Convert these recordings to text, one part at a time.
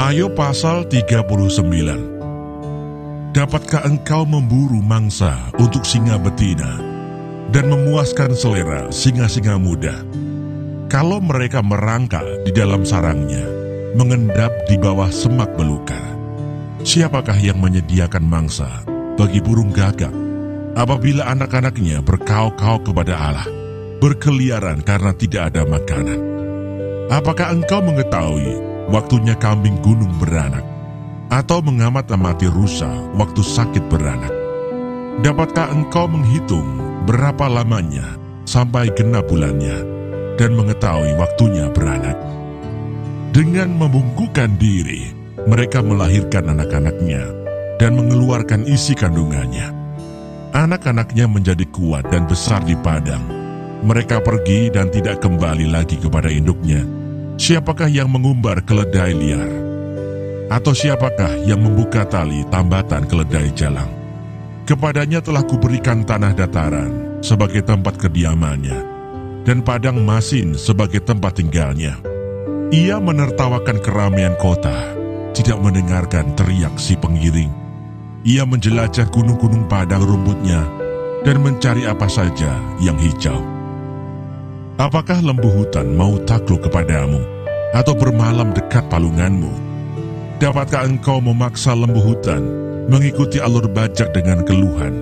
Ayub pasal 39. Dapatkah engkau memburu mangsa untuk singa betina dan memuaskan selera singa-singa muda? Kalau mereka merangkak di dalam sarangnya, mengendap di bawah semak belukar, siapakah yang menyediakan mangsa bagi burung gagak apabila anak-anaknya berkauk-kauk kepada Allah, berkeliaran karena tidak ada makanan? Apakah engkau mengetahui waktunya kambing gunung beranak, atau mengamat-amati rusa waktu sakit beranak? Dapatkah engkau menghitung berapa lamanya sampai genap bulannya, dan mengetahui waktunya beranak? Dengan membungkukkan diri, mereka melahirkan anak-anaknya dan mengeluarkan isi kandungannya. Anak-anaknya menjadi kuat dan besar di padang. Mereka pergi dan tidak kembali lagi kepada induknya. Siapakah yang mengumbar keledai liar? Atau siapakah yang membuka tali tambatan keledai jalang? Kepadanya telah kuberikan tanah dataran sebagai tempat kediamannya, dan padang masin sebagai tempat tinggalnya. Ia menertawakan keramaian kota, tidak mendengarkan teriak si pengiring. Ia menjelajah gunung-gunung padang rumputnya, dan mencari apa saja yang hijau. Apakah lembu hutan mau takluk kepadamu, atau bermalam dekat palunganmu? Dapatkah engkau memaksa lembu hutan mengikuti alur bajak dengan keluhan?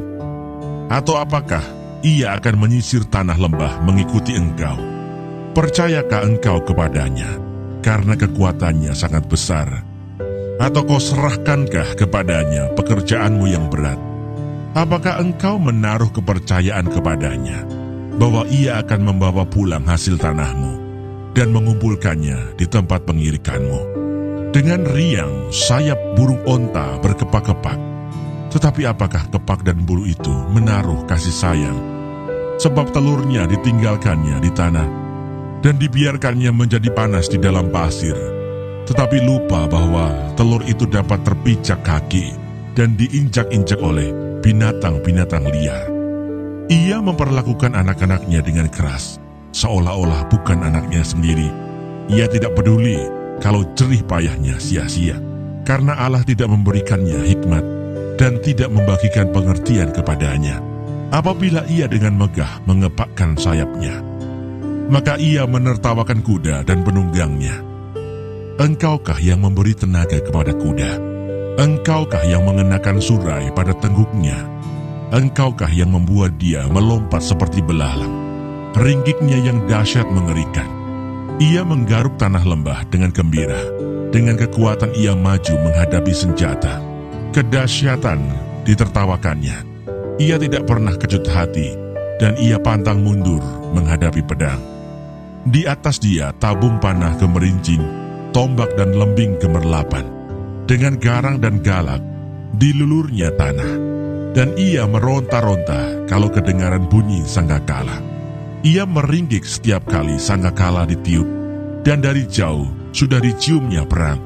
Atau apakah ia akan menyisir tanah lembah mengikuti engkau? Percayakah engkau kepadanya, karena kekuatannya sangat besar? Atau kau serahkankah kepadanya pekerjaanmu yang berat? Apakah engkau menaruh kepercayaan kepadanya, bahwa ia akan membawa pulang hasil tanahmu dan mengumpulkannya di tempat pengirikanmu? Dengan riang sayap burung onta berkepak-kepak, tetapi apakah kepak dan bulu itu menaruh kasih sayang? Sebab telurnya ditinggalkannya di tanah dan dibiarkannya menjadi panas di dalam pasir, tetapi lupa bahwa telur itu dapat terpijak kaki dan diinjak-injak oleh binatang-binatang liar. Ia memperlakukan anak-anaknya dengan keras, seolah-olah bukan anaknya sendiri. Ia tidak peduli kalau jerih payahnya sia-sia, karena Allah tidak memberikannya hikmat dan tidak membagikan pengertian kepadanya. Apabila ia dengan megah mengepakkan sayapnya, maka ia menertawakan kuda dan penunggangnya. Engkaukah yang memberi tenaga kepada kuda? Engkaukah yang mengenakan surai pada tengguknya? Engkaukah yang membuat dia melompat seperti belalang? Ringgiknya yang dahsyat mengerikan. Ia menggaruk tanah lembah dengan gembira. Dengan kekuatan ia maju menghadapi senjata. Kedahsyatan ditertawakannya. Ia tidak pernah kecut hati, dan ia pantang mundur menghadapi pedang. Di atas dia tabung panah gemerincing, tombak dan lembing gemerlapan. Dengan garang dan galak, dilulurnya tanah. Dan ia meronta-ronta kalau kedengaran bunyi sangkakala. Ia meringkik setiap kali sangkakala ditiup, dan dari jauh sudah diciumnya perang,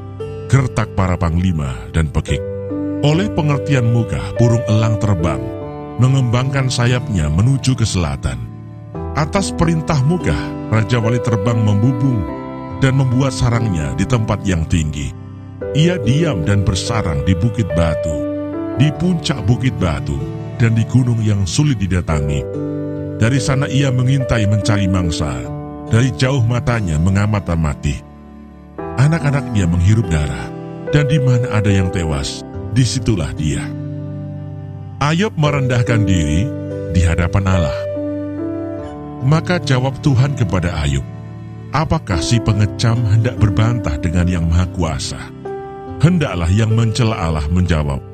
gertak para panglima dan pekik. Oleh pengertian muka burung elang terbang, mengembangkan sayapnya menuju ke selatan. Atas perintah muka, Raja Wali terbang membubung dan membuat sarangnya di tempat yang tinggi. Ia diam dan bersarang di bukit batu, di puncak bukit batu, dan di gunung yang sulit didatangi. Dari sana ia mengintai mencari mangsa, dari jauh matanya mengamat-amati. Anak-anaknya menghirup darah, dan di mana ada yang tewas, disitulah dia. Ayub merendahkan diri di hadapan Allah. Maka jawab Tuhan kepada Ayub, apakah si pengecam hendak berbantah dengan yang Maha Kuasa? Hendaklah yang mencela Allah menjawab.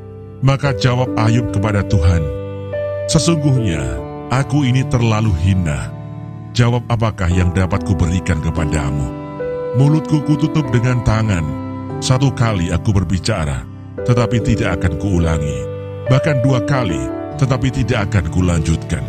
Maka jawab Ayub kepada Tuhan, sesungguhnya aku ini terlalu hina. Jawab apakah yang dapat kuberikan kepadamu? Mulutku kututup dengan tangan. 1 kali aku berbicara, tetapi tidak akan kuulangi. Bahkan 2 kali, tetapi tidak akan kulanjutkan.